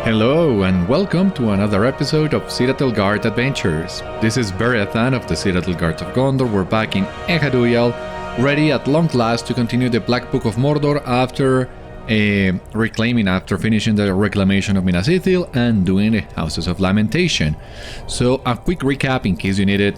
Hello and welcome to another episode of Citadel Guard Adventures. This is Beriathan of the Citadel Guards of Gondor. We're back in Echad Uial, ready at long last to continue the Black Book of Mordor after finishing the reclamation of Minas Morgul and doing the Houses of Lamentation. So a quick recap in case you need it.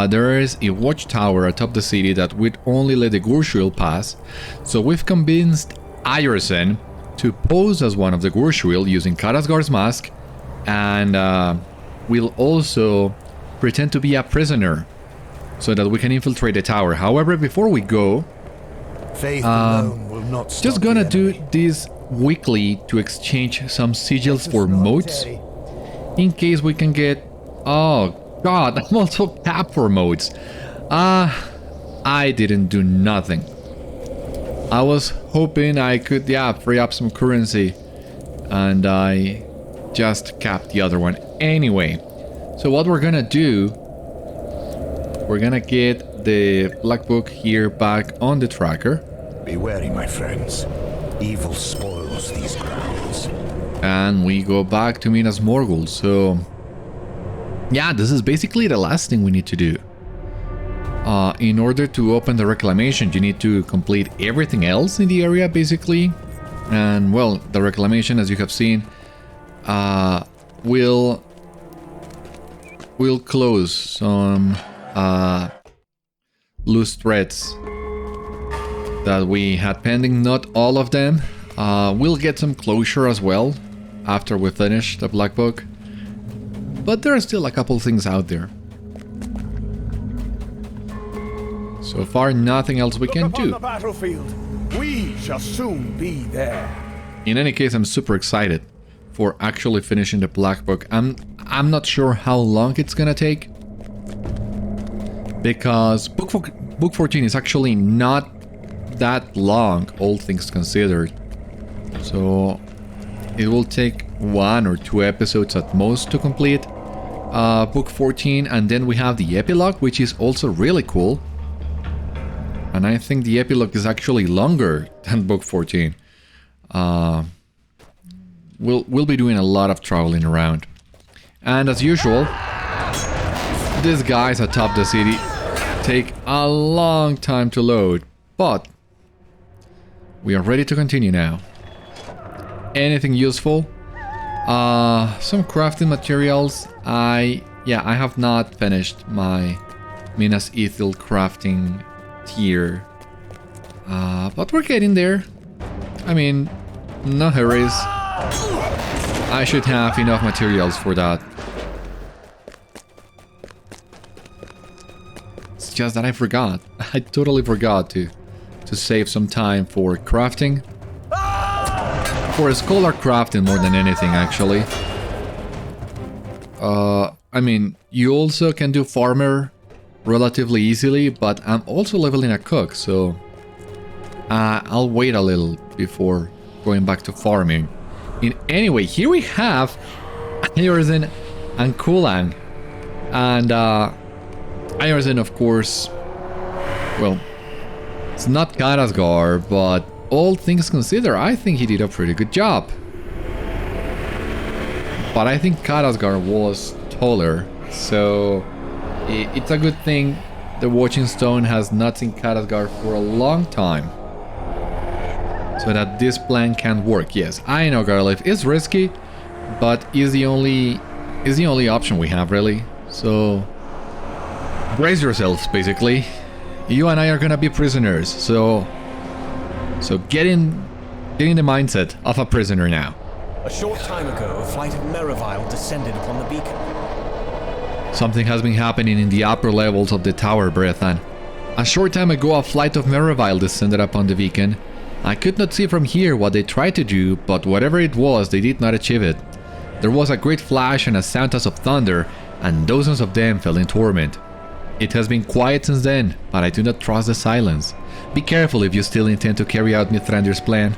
There is a watchtower atop the city that would only let the Uruguar pass, so we've convinced Ayorzén to pose as one of the Uruguar using Karazgar's mask, and we'll also pretend to be a prisoner so that we can infiltrate the tower. However, before we go, Faith alone will not stop just gonna the do enemy. this weekly to exchange some sigils for modes in case we can get... Oh god, I'm also capped for modes. I didn't do nothing. I was hoping I could, free up some currency, and I just capped the other one anyway. So what we're gonna do, we're gonna get the Black Book here back on the tracker. Be wary, my friends. Evil spoils these grounds. And we go back to Minas Morgul. So yeah, this is basically the last thing we need to do. In order to open the reclamation, you need to complete everything else in the area, basically. And, well, the reclamation, as you have seen, will close some loose threads that we had pending. Not all of them. We'll get some closure as well after we finish the Black Book. But there are still a couple things out there. So far, nothing else we can do. The battlefield. We shall soon be there. In any case, I'm super excited for actually finishing the Black Book. I'm not sure how long it's gonna take, because Book 14 is actually not that long, all things considered. So it will take 1 or 2 episodes at most to complete Book 14, and then we have the epilogue, which is also really cool. And I think the epilogue is actually longer than Book 14. We'll be doing a lot of traveling around. And as usual, these guys atop the city take a long time to load. But we are ready to continue now. Anything useful? Some crafting materials. I have not finished my Minas Morgul crafting tier, but we're getting there. I mean, no hurries. I should have enough materials for that. It's just that I forgot. I totally forgot to save some time for crafting. For scholar crafting more than anything, actually. I mean, you also can do farmer relatively easily, but I'm also leveling a cook, so I'll wait a little before going back to farming. Anyway, here we have Ayorzén and Culang. And Ayorzén, of course, well, it's not Karazgar, but all things considered, I think he did a pretty good job. But I think Karazgar was taller, so it's a good thing the Watching Stone has not seen Karazgar for a long time, so that this plan can work. Yes, I know Garliff is risky, but is the only option we have, really. So brace yourselves, basically. You and I are gonna be prisoners, so get in the mindset of a prisoner now. A short time ago, a flight of Merivile descended upon the beacon. Something has been happening in the upper levels of the tower, Beriathan. A short time ago, a flight of Merivile descended upon the beacon. I could not see from here what they tried to do, but whatever it was, they did not achieve it. There was a great flash and a sound as of thunder, and dozens of them fell in torment. It has been quiet since then, but I do not trust the silence. Be careful if you still intend to carry out Mithrandir's plan.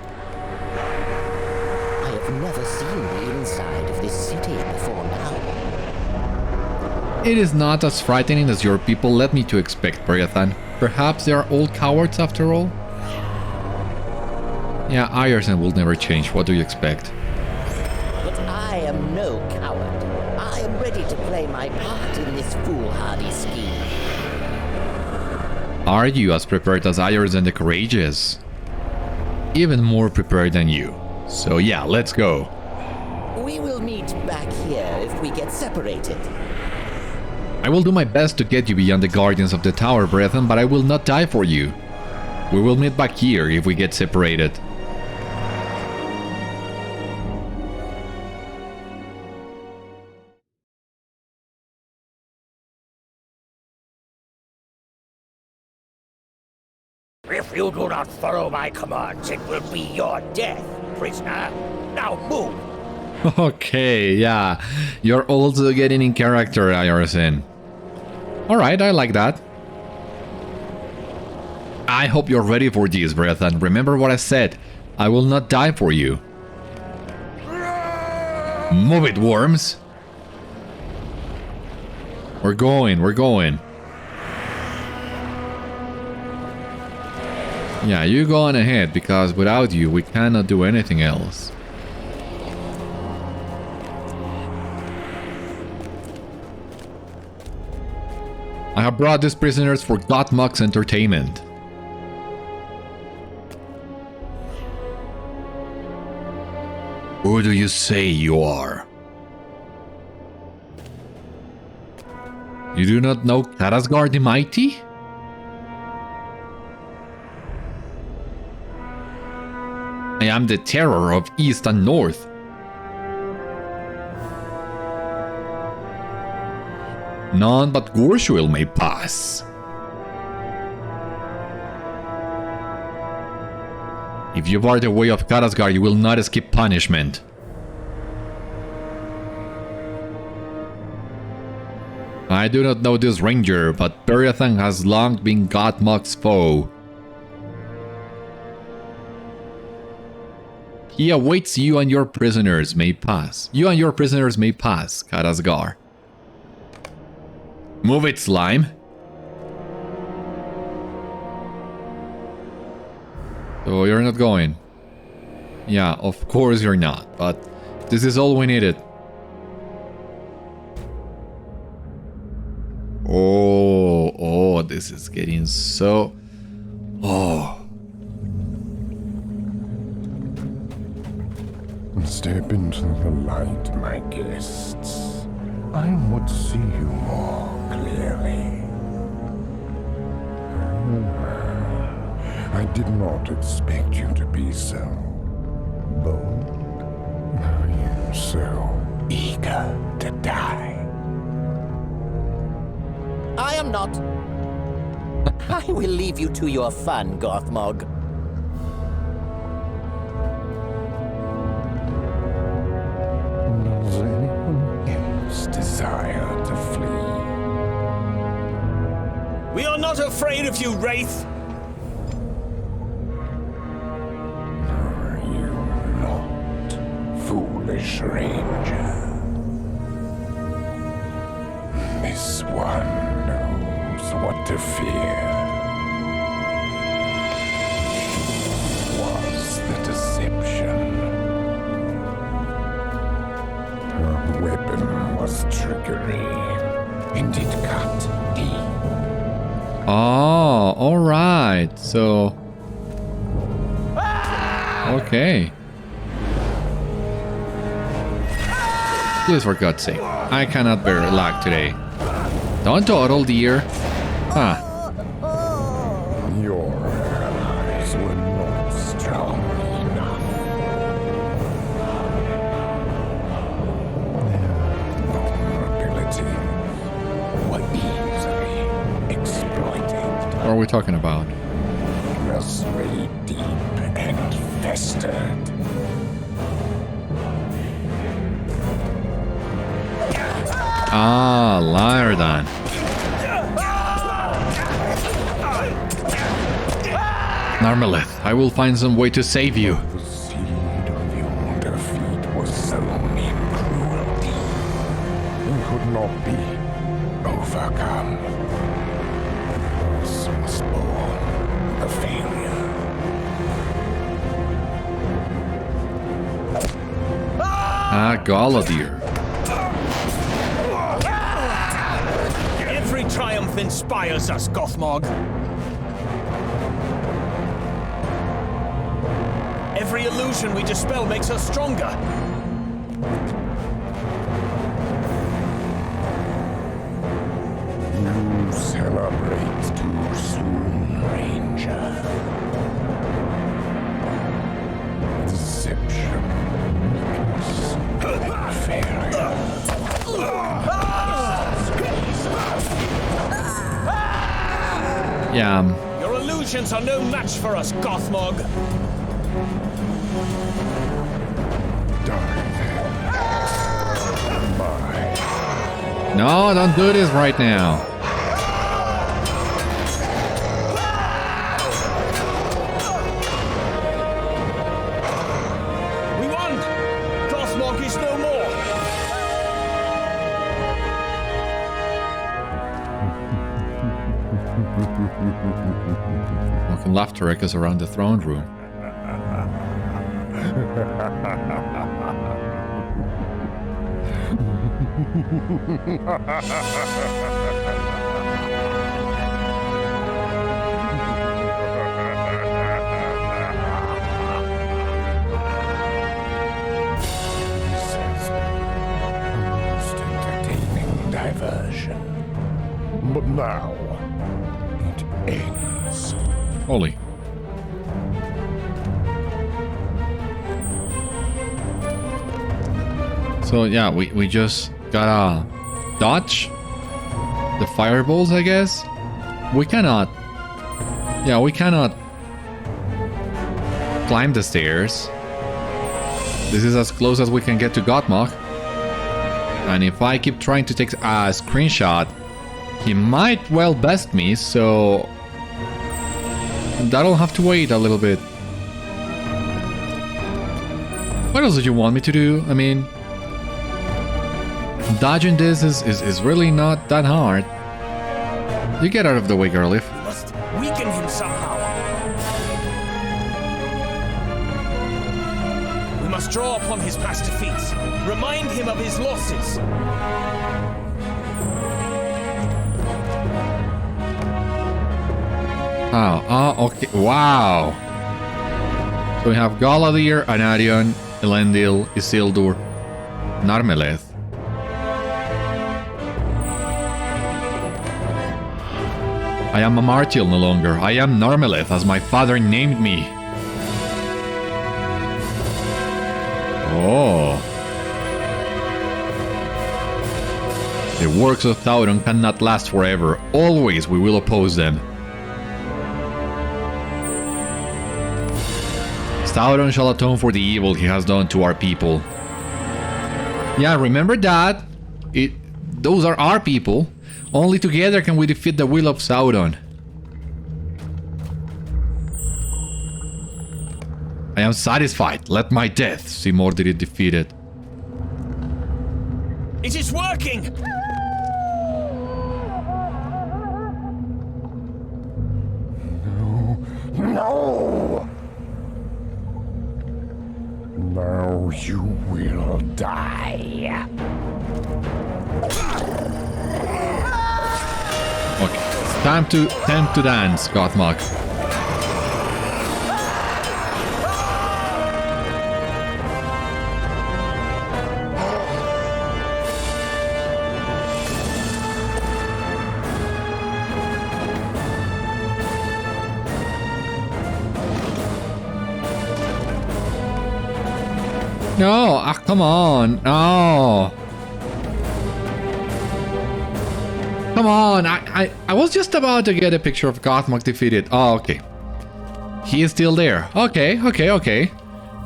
I have never seen the inside of this city before now. It is not as frightening as your people led me to expect, Beriathan. Perhaps they are all cowards after all? Yeah, Ayorzén will never change. What do you expect? my part in this foolhardy scheme. Are you as prepared as Ayorzén the Courageous? Even more prepared than you. So yeah, let's go. We will meet back here if we get separated. I will do my best to get you beyond the guardians of the tower, Beriathan, but I will not die for you. We will meet back here if we get separated. If you do not follow my commands, it will be your death, prisoner. Now move! Okay, yeah. You're also getting in character, Ayorzén. Alright, I like that. I hope you're ready for this, Beriathan. Remember what I said. I will not die for you. Move it, worms! We're going, we're going. Yeah, you go on ahead, because without you, we cannot do anything else. I have brought these prisoners for Gothmog's entertainment. Who do you say you are? You do not know Karasgar the Mighty? I am the terror of East and North. None but Gorshuil may pass. If you bar the way of Karasgar, you will not escape punishment. I do not know this ranger, but Beriathan has long been Gothmog's foe. He awaits you and your prisoners may pass. You and your prisoners may pass, Karasgar. Move it, slime. So you're not going. Yeah, of course you're not, but this is all we needed. Oh, this is getting so... Oh. Step into the light, my guests. I would see you more clearly. I did not expect you to be so bold. Are you so eager to die? I am not. I will leave you to your fun, Gothmog. Does anyone else desire to flee? We are not afraid of you, Wraith! Are you not, foolish ranger? This one knows what to fear. Was the deception? Her weapon was trickery, and it cut deep. Oh, alright. So... Okay. Please, for God's sake. I cannot bear luck today. Don't dawdle, dear. Huh. Your allies were not strong enough. Their vulnerabilities were easily exploited. What are we talking about? Misery deep and festered. Ah, Lyrdon. Narmeleth, I will find some way to save you. The seed of your defeat was sown in cruelty. It could not be overcome. Thus was born the failure. Ah, Galadir. Every triumph inspires us, Gothmog. Every illusion we dispel makes us stronger. You celebrate too soon, Ranger. Deception. Failure. Yeah. Your illusions are no match for us, Gothmog. No, don't do this right now. We won! Gothmog is no more! Fucking laughter echoes around the throne room. This has been a most entertaining diversion. But now, it ends. Holy. So yeah, we just gotta dodge the fireballs, I guess. We cannot. Yeah, we cannot climb the stairs. This is as close as we can get to Gothmog. And if I keep trying to take a screenshot, he might well best me, so that'll have to wait a little bit. What else did you want me to do? I mean, dodging this is really not that hard. You get out of the way, Garliff. We must weaken him somehow. We must draw upon his past defeats. Remind him of his losses. Oh, okay. Wow. So we have Galadhir, Anarion, Elendil, Isildur, Narmeleth. I am a Martial no longer. I am Narmeleth, as my father named me. Oh. The works of Sauron cannot last forever. Always we will oppose them. Sauron shall atone for the evil he has done to our people. Yeah, remember that? Those are our people. Only together can we defeat the will of Sauron. I am satisfied. Let my death see Mordor defeated. It is working! No! Now you will die. Okay, it's time to dance, Gothmog. No, come on. No. Come on. I was just about to get a picture of Gothmog defeated. Oh, okay. He is still there. Okay.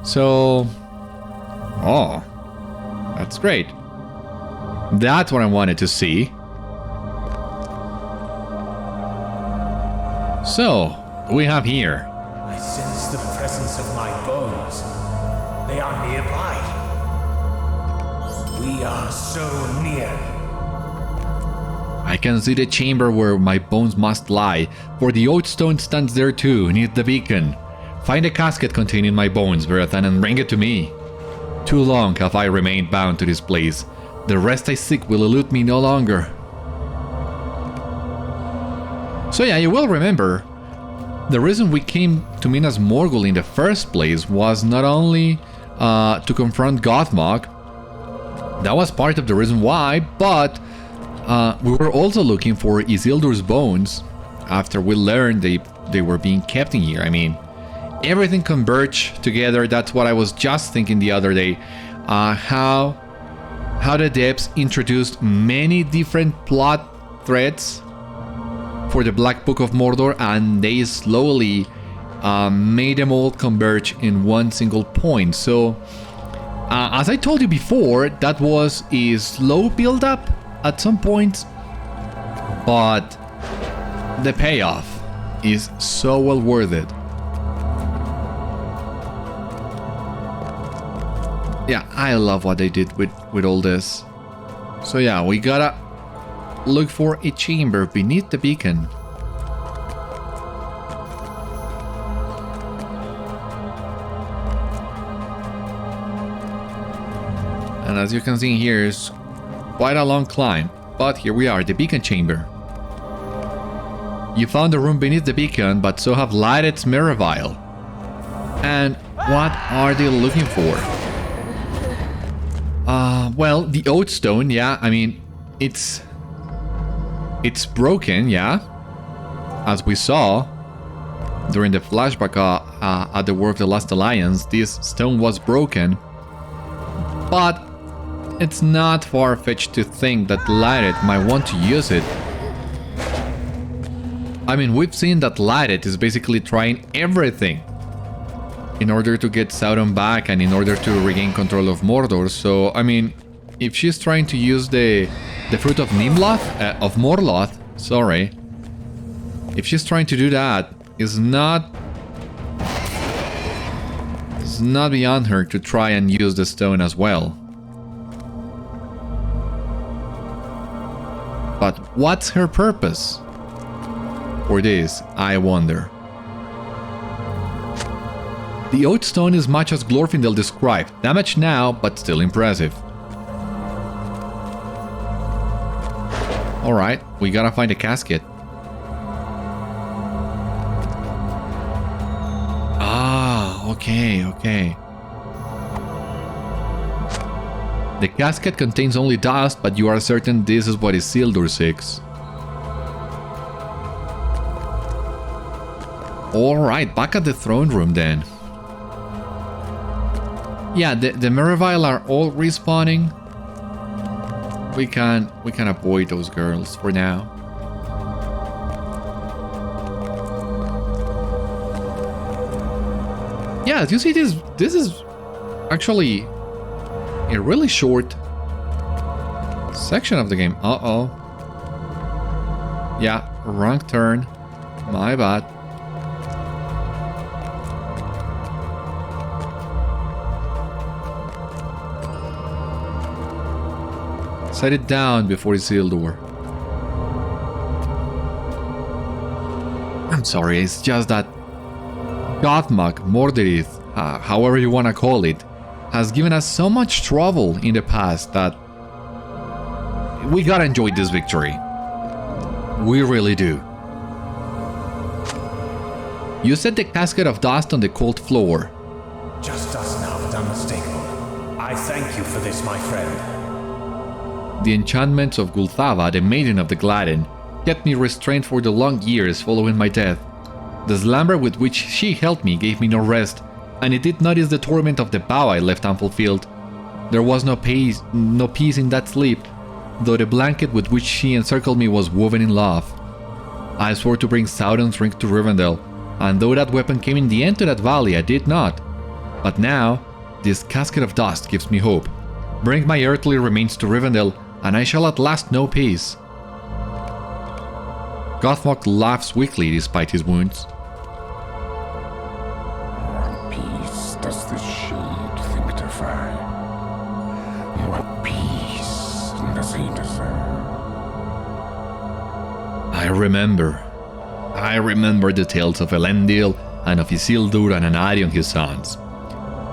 So... Oh. That's great. That's what I wanted to see. So, what do we have here? I sense the presence of my bones. They are nearby. We are so near. I can see the chamber where my bones must lie, for the oath stone stands there too, near the beacon. Find a casket containing my bones, Beriathan, and bring it to me. Too long have I remained bound to this place. The rest I seek will elude me no longer. So yeah, you will remember, the reason we came to Minas Morgul in the first place was not only to confront Gothmog. That was part of the reason why, but we were also looking for Isildur's bones after we learned they were being kept in here. I mean, everything converged together. That's what I was just thinking the other day. How the depths introduced many different plot threads for the Black Book of Mordor, and they slowly made them all converge in one single point. So, as I told you before, that was a slow build-up at some point, but the payoff is so well worth it. Yeah, I love what they did with all this. So yeah, we gotta look for a chamber beneath the beacon. And as you can see here, it's quite a long climb. But here we are, the beacon chamber. You found a room beneath the beacon, but so have Lighted's mirror vial. And what are they looking for? Well, the Oath Stone, yeah, I mean, it's broken, yeah, as we saw during the flashback at the War of the Last Alliance. This stone was broken, but it's not far-fetched to think that Lighted might want to use it. I mean, we've seen that Lighted is basically trying everything in order to get Sauron back and in order to regain control of Mordor. So, I mean, if she's trying to use the fruit of Nimloth, of Morloth, sorry, if she's trying to do that, it's not beyond her to try and use the stone as well. But what's her purpose for this, I wonder? The Oath Stone is much as Glorfindel described, damaged now, but still impressive. Alright, we gotta find a casket. Ah, okay. The casket contains only dust, but you are certain this is what Isildur seeks. Alright, back at the throne room then. Yeah, the mirror vial are all respawning. We can avoid those girls for now. Yeah, as you see, this is actually a really short section of the game. Uh-oh. Yeah, wrong turn. My bad. Set it down before Isildur. I'm sorry, it's just that Gothmog, Mordorith, however you wanna call it, has given us so much trouble in the past that we gotta enjoy this victory. We really do. You set the casket of dust on the cold floor. Just us now, but unmistakable. I thank you for this, my friend. The enchantments of Gulthava, the Maiden of the Gladden, kept me restrained for the long years following my death. The slumber with which she held me gave me no rest, and it did not ease the torment of the vow I left unfulfilled. There was no peace in that sleep, though the blanket with which she encircled me was woven in love. I swore to bring Sauron's ring to Rivendell, and though that weapon came in the end to that valley, I did not. But now, this casket of dust gives me hope. Bring my earthly remains to Rivendell, and I shall at last know peace. Gothmog laughs weakly despite his wounds. What peace does this shade think to find? What peace does he deserve? I remember the tales of Elendil and of Isildur and Anarion his sons.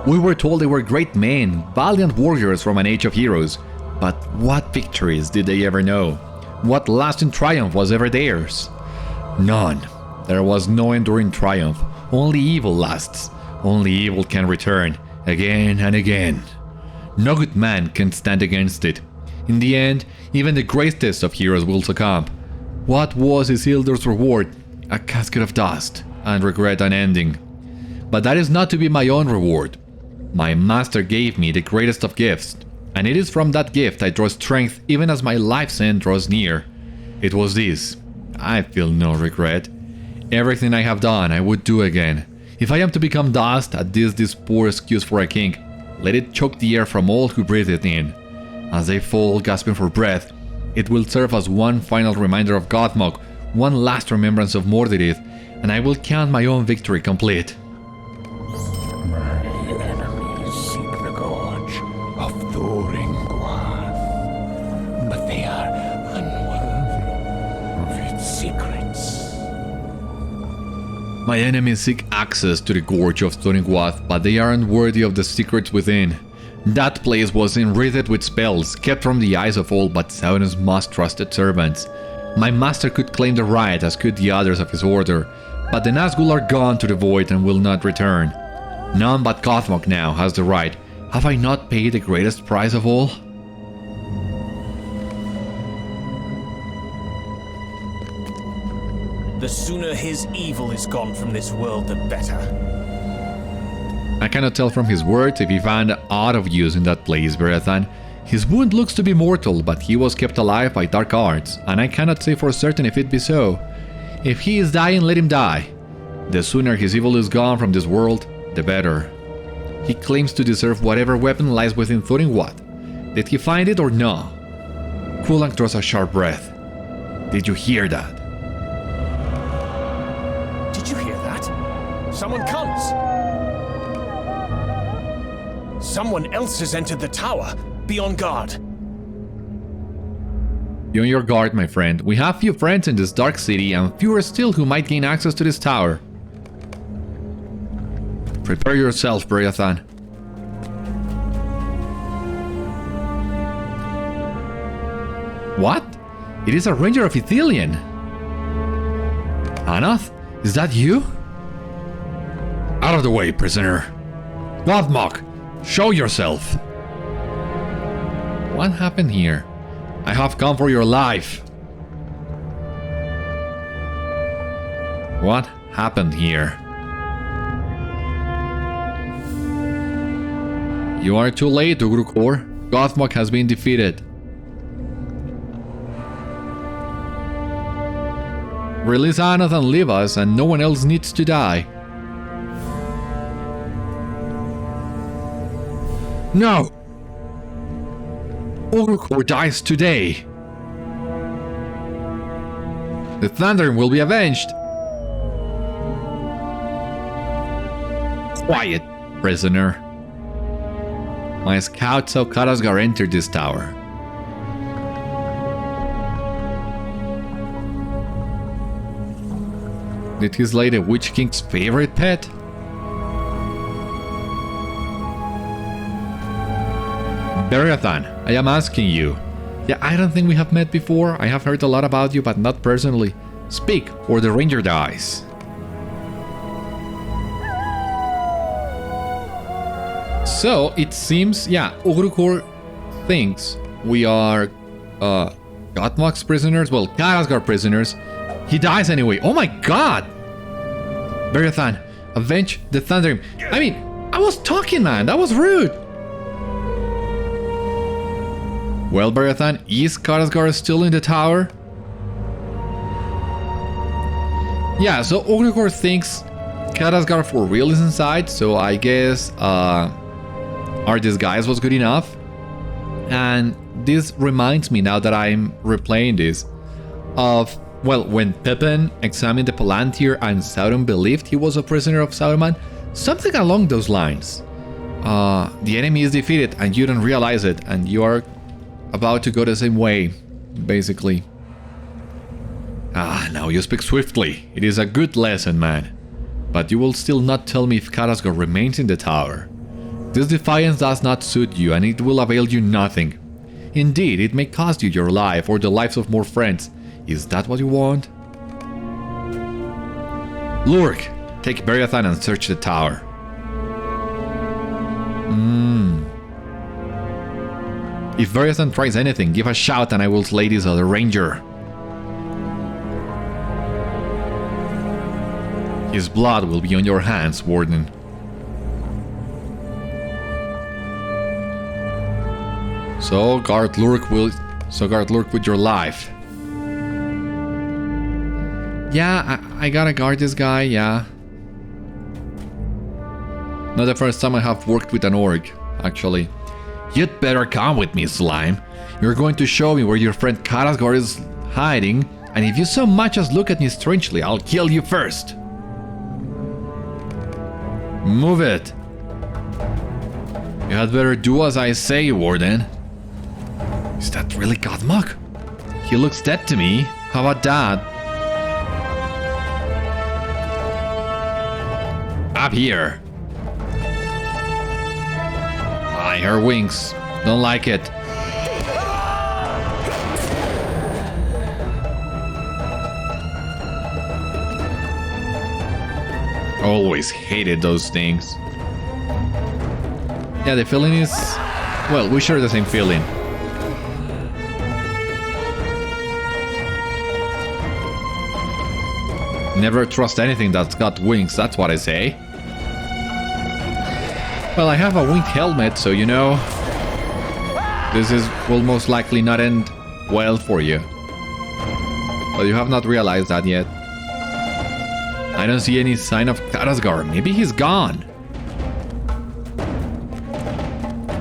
We were told they were great men, valiant warriors from an age of heroes, but what victories did they ever know? What lasting triumph was ever theirs? None. There was no enduring triumph. Only evil lasts. Only evil can return, again and again. No good man can stand against it. In the end, even the greatest of heroes will succumb. What was Isildur's reward? A casket of dust, and regret unending. But that is not to be my own reward. My master gave me the greatest of gifts, and it is from that gift I draw strength even as my life's end draws near. It was this. I feel no regret. Everything I have done I would do again. If I am to become dust, at this poor excuse for a king, let it choke the air from all who breathe it in. As they fall, gasping for breath, it will serve as one final reminder of Gothmog, one last remembrance of Mordor, and I will count my own victory complete. My enemies seek the gorge of Uruguar, but they are unworthy of its secrets. My enemies seek access to the gorge of Uruguar, but they are unworthy of the secrets within. That place was enwreathed with spells, kept from the eyes of all but Sauron's most trusted servants. My master could claim the right, as could the others of his order, but the Nazgûl are gone to the void and will not return. None but Gothmog now has the right. Have I not paid the greatest price of all? The sooner his evil is gone from this world, the better. I cannot tell from his words if he found aught of use in that place, Beriathan. His wound looks to be mortal, but he was kept alive by dark arts, and I cannot say for certain if it be so. If he is dying, let him die. The sooner his evil is gone from this world, the better. He claims to deserve whatever weapon lies within Uruguar. Did he find it or no? Culang draws a sharp breath. Did you hear that? Did you hear that? Someone comes! Someone else has entered the tower. Be on guard. Be on your guard, my friend. We have few friends in this dark city, and fewer still who might gain access to this tower. Prepare yourself, Beriathan. What? It is a ranger of Ithilien. Annoth? Is that you? Out of the way, prisoner. Gothmog, show yourself. What happened here? I have come for your life. What happened here? You are too late, Ugrukhôr. Gothmog has been defeated. Release Annoth and leave us, and no one else needs to die. No! Ugrukhôr dies today. The Thundering will be avenged. Quiet, prisoner. My scout saw Khadasgar enter this tower. Did he slay the Witch King's favorite pet? Beriathan, I am asking you. Yeah, I don't think we have met before. I have heard a lot about you, but not personally. Speak, or the ranger dies. So, it seems, yeah, Ugrukhôr thinks we are Gothmog's prisoners, well, Khadasgar prisoners. He dies anyway. Oh my god! Beriathan, avenge the Thundering. I mean, I was talking, man. That was rude. Well, Beriathan, is Khadasgar still in the tower? Yeah, so Ugrukhôr thinks Khadasgar for real is inside, so I guess our disguise was good enough. And this reminds me, now that I'm replaying this, of, well, when Pippin examined the Palantir and Sauron believed he was a prisoner of Saruman, something along those lines. The enemy is defeated and you don't realize it, and you are about to go the same way, basically. Now you speak swiftly. It is a good lesson, man. But you will still not tell me if Khadasgar remains in the tower. This defiance does not suit you, and it will avail you nothing. Indeed, it may cost you your life or the lives of more friends. Is that what you want? Lurk, take Beriathan and search the tower. If Beriathan tries anything, give a shout and I will slay this other ranger. His blood will be on your hands, Warden. So guard Lurk with your life. Yeah, I gotta guard this guy, yeah. Not the first time I have worked with an orc, actually. You'd better come with me, slime. You're going to show me where your friend Karasgård is hiding, and if you so much as look at me strangely, I'll kill you first. Move it. You had better do as I say, Warden. Is that really Gothmog? He looks dead to me. How about that? Up here. I hear wings. Don't like it. Always hated those things. Yeah, the feeling is... well, we share the same feeling. Never trust anything that's got wings, that's what I say. Well, I have a winged helmet, so you know... this will most likely not end well for you. But you have not realized that yet. I don't see any sign of Karasgård. Maybe he's gone.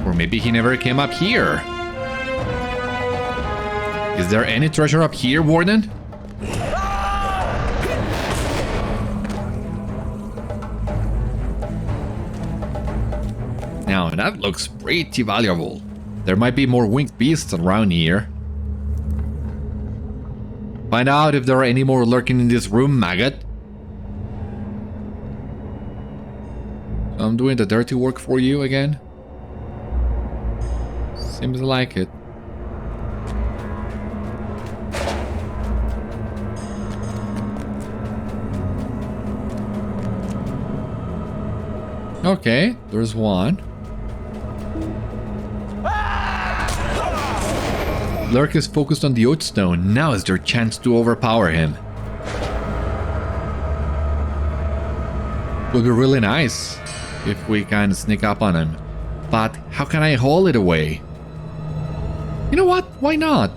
Or maybe he never came up here. Is there any treasure up here, Warden? Now, that looks pretty valuable. There might be more winged beasts around here. Find out if there are any more lurking in this room, maggot. I'm doing the dirty work for you again. Seems like it. Okay, there's one. Lurk is focused on the Oathstone. Now is their chance to overpower him. Would be really nice if we can sneak up on him. But how can I haul it away? You know what? Why not?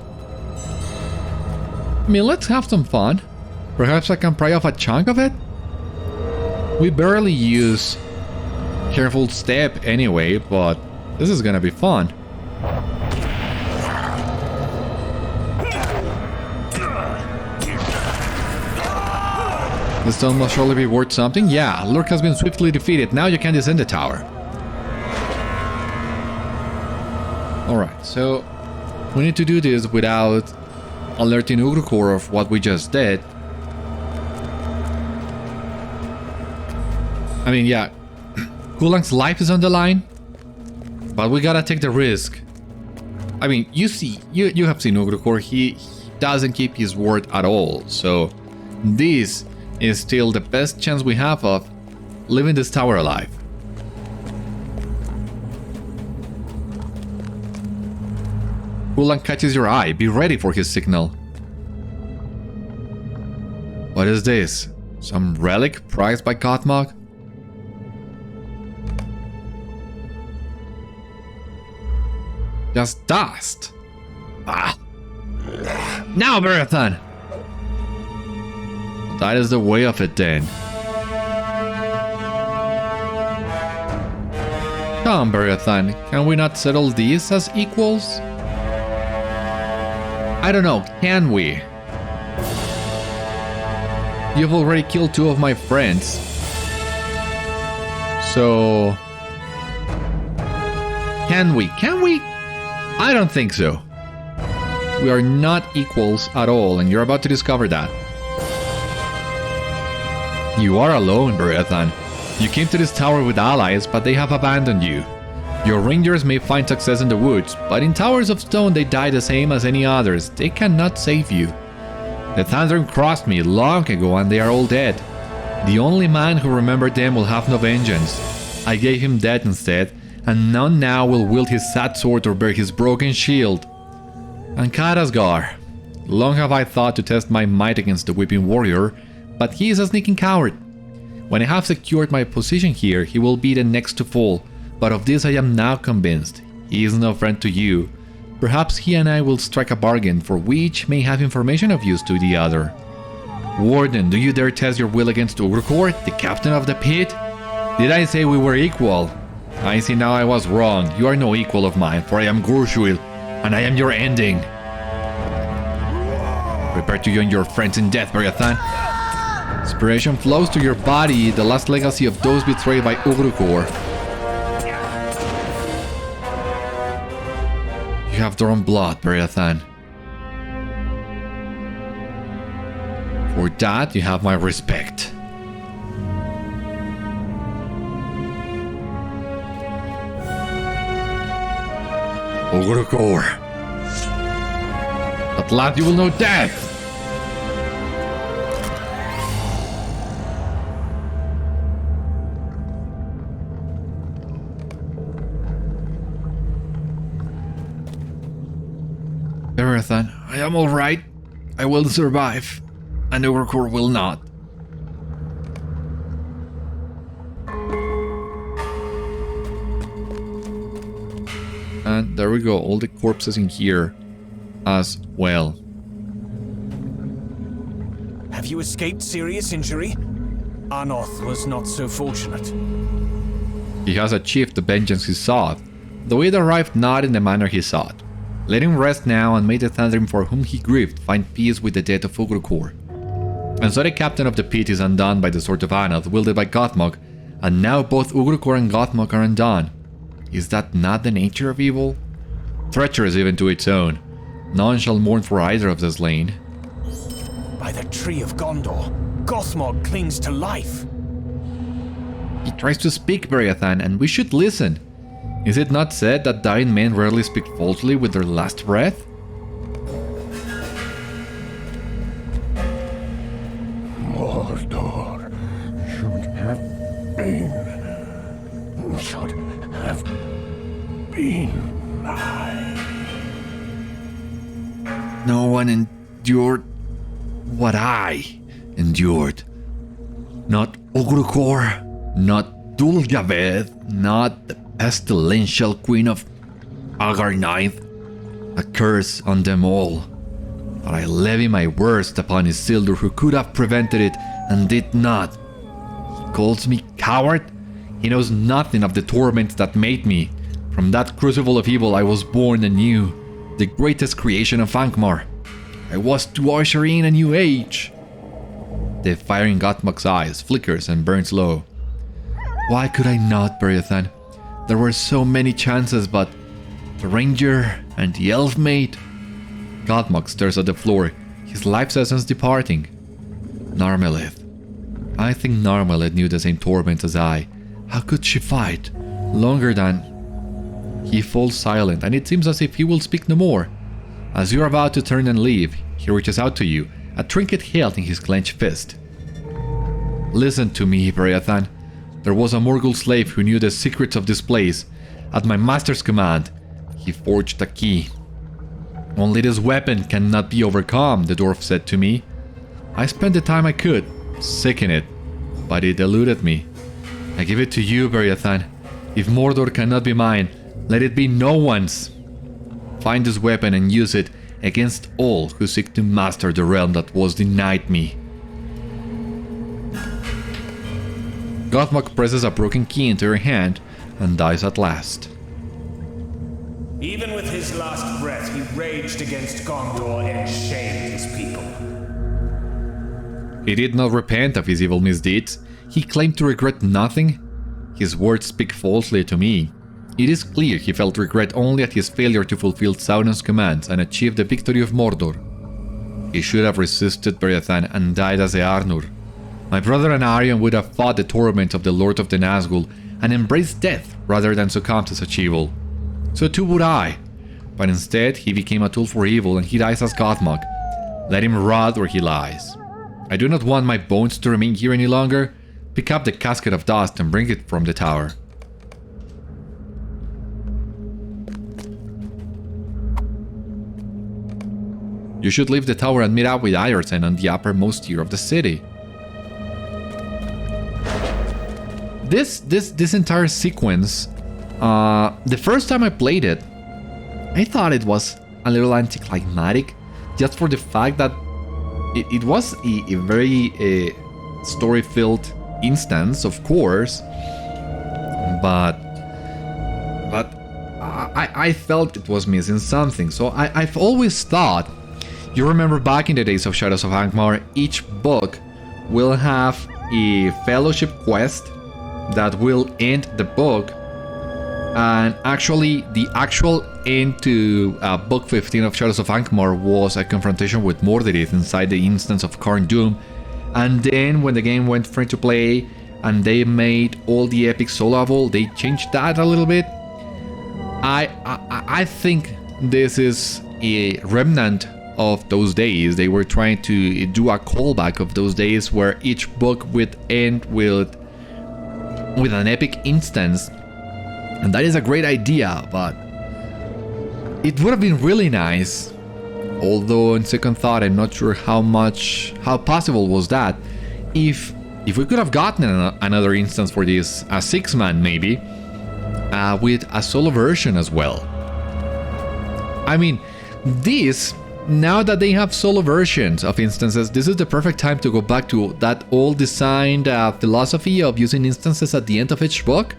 I mean, let's have some fun. Perhaps I can pry off a chunk of it? We barely use Careful Step anyway, but this is gonna be fun. The stone must surely be worth something. Yeah, Lurk has been swiftly defeated. Now you can descend the tower. Alright, so we need to do this without alerting Ugrukhôr of what we just did. I mean, yeah, Culang's life is on the line, but we gotta take the risk. I mean, you have seen Ugrukhôr. He doesn't keep his word at all, so this is still the best chance we have of leaving this tower alive. Culang catches your eye. Be ready for his signal. What is this? Some relic prized by Gothmog? Just dust. Ah. Now, Beriathan! That is the way of it then. Come, Beriathan, can we not settle these as equals? I don't know, can we? You've already killed 2 of my friends. So... Can we? Can we? I don't think so. We are not equals at all, and you're about to discover that. You are alone, Beriathan. You came to this tower with allies, but they have abandoned you. Your rangers may find success in the woods, but in towers of stone they die the same as any others. They cannot save you. The Thundering crossed me long ago and they are all dead. The only man who remembered them will have no vengeance. I gave him death instead, and none now will wield his sad sword or bear his broken shield. And Khadasgar. Long have I thought to test my might against the weeping warrior, but he is a sneaking coward. When I have secured my position here, he will be the next to fall, but of this I am now convinced. He is no friend to you. Perhaps he and I will strike a bargain, for we each may have information of use to the other. Warden, do you dare test your will against Ugrukhôr, the captain of the pit? Did I say we were equal? I see now I was wrong. You are no equal of mine, for I am Echad Uial, and I am your ending. Prepare to join your friends in death, Beriathan. Inspiration flows to your body, the last legacy of those betrayed by Ugrukhôr. You have drawn blood, Beriathan. For that, you have my respect. Ugrukhôr. At last you will know death! Beriathan, I am alright. I will survive. And Ugrukhôr will not. And there we go, all the corpses in here as well. Have you escaped serious injury? Annoth was not so fortunate. He has achieved the vengeance he sought, though it arrived not in the manner he sought. Let him rest now, and may the Thandrim for whom he grieved find peace with the death of Ugrukhôr. And so the captain of the pit is undone by the sword of Annoth, wielded by Gothmog, and now both Ugrukhôr and Gothmog are undone. Is that not the nature of evil? Treacherous even to its own. None shall mourn for either of the slain. By the tree of Gondor, Gothmog clings to life. He tries to speak, Beriathan, and we should listen. Is it not said that dying men rarely speak falsely with their last breath? Mordor should have been mine. No one endured what I endured. Not Ugrukhôr, not Dulgaved, not the pestilential queen of Agarnaith. A curse on them all. But I levy my worst upon Isildur, who could have prevented it and did not. He calls me coward. He knows nothing of the torments that made me. From that crucible of evil I was born anew, the greatest creation of Angmar. I was to usher in a new age. The fire in Gothmog's eyes flickers and burns low. Why could I not, Beriathan? There were so many chances, but the ranger and the elf maid. Gothmog stares at the floor, his life's essence departing. Narmeleth. I think Narmeleth knew the same torments as I. How could she fight? Longer than... He falls silent, and it seems as if he will speak no more. As you are about to turn and leave, he reaches out to you, a trinket held in his clenched fist. Listen to me, Beriathan. There was a Morgul-slave who knew the secrets of this place. At my master's command, he forged a key. Only this weapon cannot be overcome, the dwarf said to me. I spent the time I could, seeking it, but it eluded me. I give it to you, Beriathan. If Mordor cannot be mine, let it be no one's. Find this weapon and use it against all who seek to master the realm that was denied me. Gothmog presses a broken key into her hand and dies at last. Even with his last breath, he raged against Gondor and shamed his people. He did not repent of his evil misdeeds. He claimed to regret nothing. His words speak falsely to me. It is clear he felt regret only at his failure to fulfill Sauron's commands and achieve the victory of Mordor. He should have resisted Beriathan and died as Eärnur. My brother and Aryon would have fought the torment of the Lord of the Nazgul and embraced death rather than succumb to such evil. So too would I. But instead, he became a tool for evil and he dies as Gothmog. Let him rot where he lies. I do not want my bones to remain here any longer. Pick up the casket of dust and bring it from the tower. You should leave the tower and meet up with Ayorzén on the uppermost tier of the city. This entire sequence, the first time I played it, I thought it was a little anticlimactic, just for the fact that it was a very story-filled instance, of course, but I felt it was missing something. So I've always thought, you remember back in the days of Shadows of Angmar, each book will have a fellowship quest that will end the book, and actually the actual end to book 15 of Shadows of Angmar was a confrontation with Mordor inside the instance of Khorne Dûm. And then when the game went free to play and they made all the epic soloable, they changed that a little bit. I think this is a remnant of those days. They were trying to do a callback of those days where each book would end with an epic instance. And that is a great idea, but it would have been really nice. Although on second thought, I'm not sure how possible was that. If we could have gotten another instance for this, a 6-man maybe, with a solo version as well. I mean, this, now that they have solo versions of instances, this is the perfect time to go back to that old designed philosophy of using instances at the end of each book,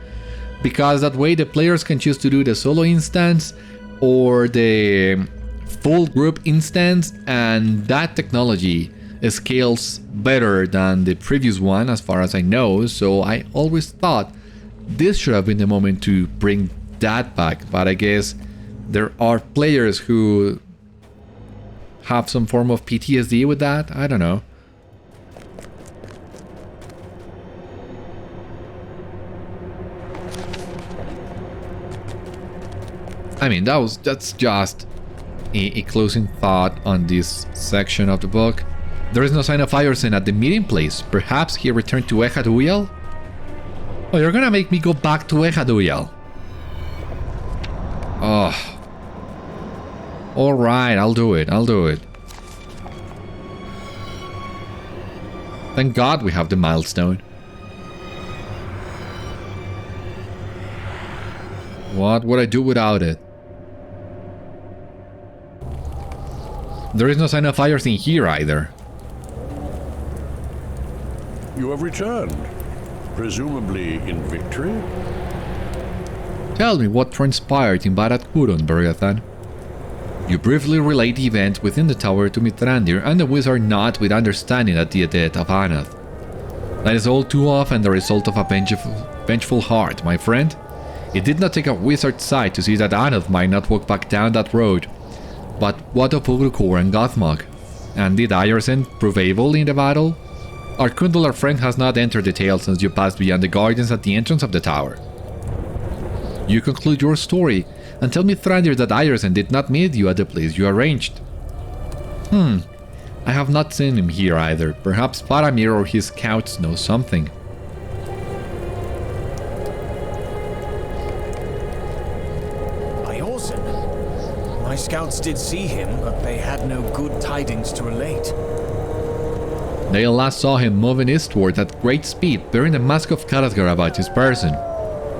because that way the players can choose to do the solo instance or the full group instance, and that technology scales better than the previous one as far as I know. So I always thought this should have been the moment to bring that back, but I guess there are players who have some form of PTSD with that. I don't know. I mean, that's just a closing thought on this section of the book. There is no sign of Ayorzén at the meeting place. Perhaps he returned to Echad Uial? Oh, you're gonna make me go back to Echad Uial. Oh. Alright, I'll do it. Thank God we have the milestone. What would I do without it? There is no sign of Ayorzén here either. You have returned, presumably in victory? Tell me what transpired in Barad Cúron, Beriathan. You briefly relate the event within the tower to Mithrandir, and the wizard nods with understanding at the Shade of Annoth. That is all too often the result of a vengeful heart, my friend. It did not take a wizard's sight to see that Annoth might not walk back down that road. But what of Ugrukhôr and Gothmog? And did Ayorzén prove able in the battle? Our Condolar friend has not entered the tale since you passed beyond the guardians at the entrance of the tower. You conclude your story and tell Mithrandir that Ayorzén did not meet you at the place you arranged. I have not seen him here either. Perhaps Faramir or his scouts know something. Ayorzén? My scouts did see him, but they had no good tidings to relate. They last saw him moving eastward at great speed, bearing the mask of Khadgar about his person.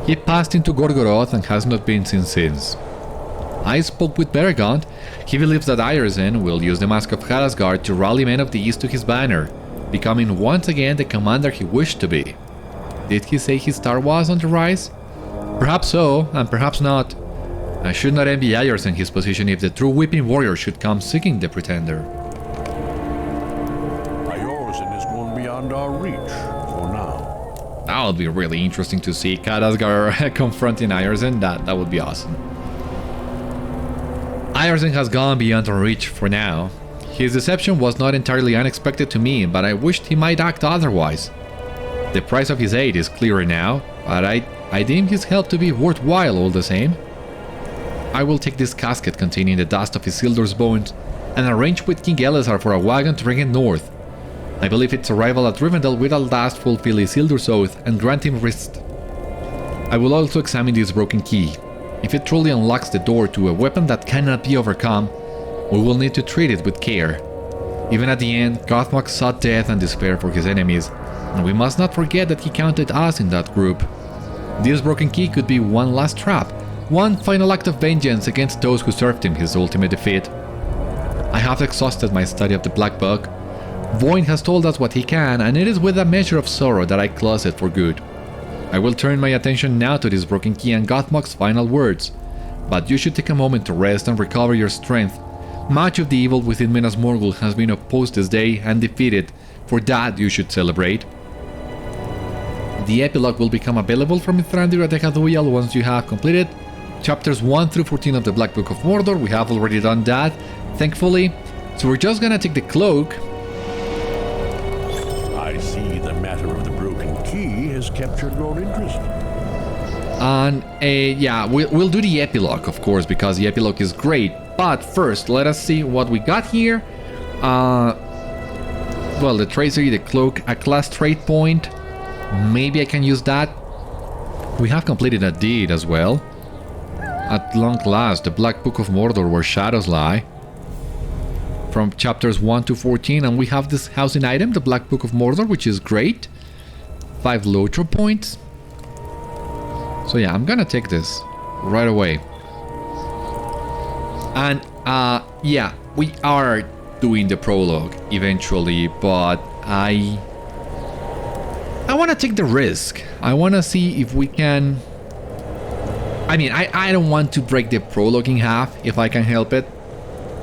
He passed into Gorgoroth and has not been seen since. I spoke with Beriathan. He believes that Ayorzén will use the mask of Khadgar to rally men of the east to his banner, becoming once again the commander he wished to be. Did he say his star was on the rise? Perhaps so, and perhaps not. I should not envy Ayorzén his position if the true weeping warrior should come seeking the pretender. Ayorzén is going beyond our reach for now. That would be really interesting to see Khadgar confronting Ayorzén. That would be awesome. Ayorzén has gone beyond our reach for now. His deception was not entirely unexpected to me, but I wished he might act otherwise. The price of his aid is clearer now, but I deem his help to be worthwhile all the same. I will take this casket containing the dust of Isildur's bones and arrange with King Elessar for a wagon to bring it north. I believe its arrival at Rivendell will at last fulfill Isildur's oath and grant him rest. I will also examine this broken key. If it truly unlocks the door to a weapon that cannot be overcome, we will need to treat it with care. Even at the end, Gothmog sought death and despair for his enemies, and we must not forget that he counted us in that group. This broken key could be one last trap, one final act of vengeance against those who served him his ultimate defeat. I have exhausted my study of the Black Book. Voin has told us what he can, and it is with a measure of sorrow that I close it for good. I will turn my attention now to this broken key and Gothmog's final words, but you should take a moment to rest and recover your strength. Much of the evil within Minas Morgul has been opposed this day and defeated. For that you should celebrate. The epilogue will become available from Mithrandir at Echad Uial once you have completed chapters 1 through 14 of the Black Book of Mordor. We have already done that, thankfully. So we're just gonna take the cloak. I see the matter of the broken key has captured your interest. And yeah, we'll do the epilogue, of course, because the epilogue is great. But first, let us see what we got here. Well, the tracery, the cloak, a class trait point. Maybe I can use that. We have completed a deed as well. At long last, the Black Book of Mordor, where shadows lie. From chapters 1 to 14, and we have this housing item, the Black Book of Mordor, which is great. 5 LOTRO points. So yeah, I'm gonna take this right away. And yeah, we are doing the prologue eventually, but I want to take the risk. I want to see if we can... I mean, I don't want to break the prologue in half if I can help it.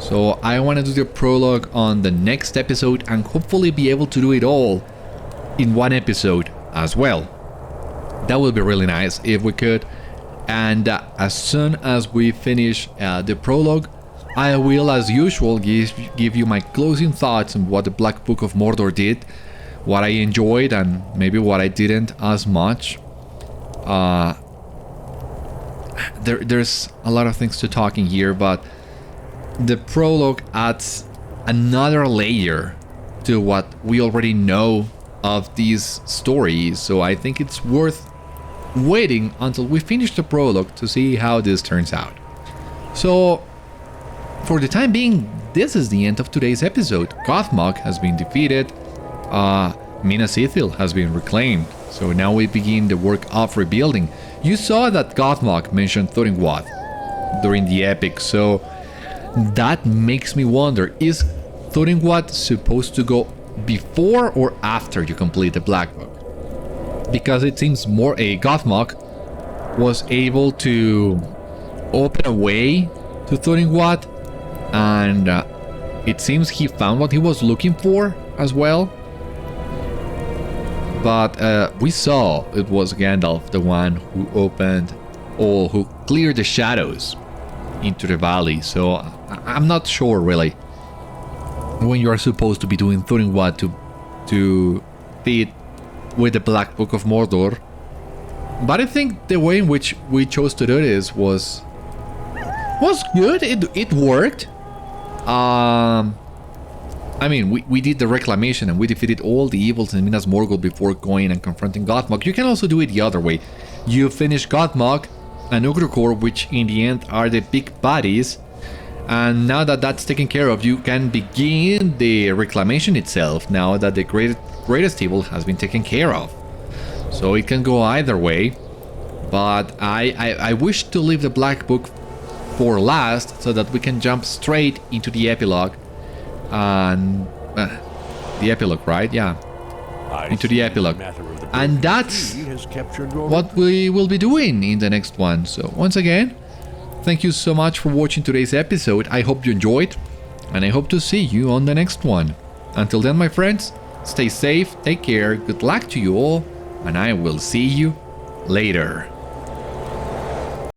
So I want to do the prologue on the next episode and hopefully be able to do it all in one episode as well. That would be really nice if we could. And as soon as we finish the prologue, I will, as usual, give you my closing thoughts on what the Black Book of Mordor did, what I enjoyed and maybe what I didn't as much. There's a lot of things to talk in here, but the prologue adds another layer to what we already know of these stories, so I think it's worth waiting until we finish the prologue to see how this turns out. So, for the time being, this is the end of today's episode. Gothmog has been defeated, Minas Ithil has been reclaimed, so now we begin the work of rebuilding. You saw that Gothmog mentioned Thorinwath during the epic, so that makes me wonder, is Thorinwath supposed to go before or after you complete the Black Book? Because it seems more Gothmog was able to open a way to Thorinwath, and it seems he found what he was looking for as well. But we saw it was Gandalf, the one who opened or who cleared the shadows into the valley, so I'm not sure really when you are supposed to be doing Thorinwath to fit with the Black Book of Mordor. But I think the way in which we chose to do this was good. It worked. I mean, we did the reclamation and we defeated all the evils in Minas Morgul before going and confronting Gothmog. You can also do it the other way. You finish Gothmog and Ugrukhôr, which in the end are the big baddies, and now that that's taken care of, you can begin the reclamation itself now that the greatest evil has been taken care of. So it can go either way, but I wish to leave the Black Book for last so that we can jump straight into the epilogue. And the epilogue, right? Yeah, into the epilogue. And that's what we will be doing in the next one. So once again, thank you so much for watching today's episode. I hope you enjoyed, and I hope to see you on the next one. Until then, my friends, stay safe, take care, good luck to you all, and I will see you later.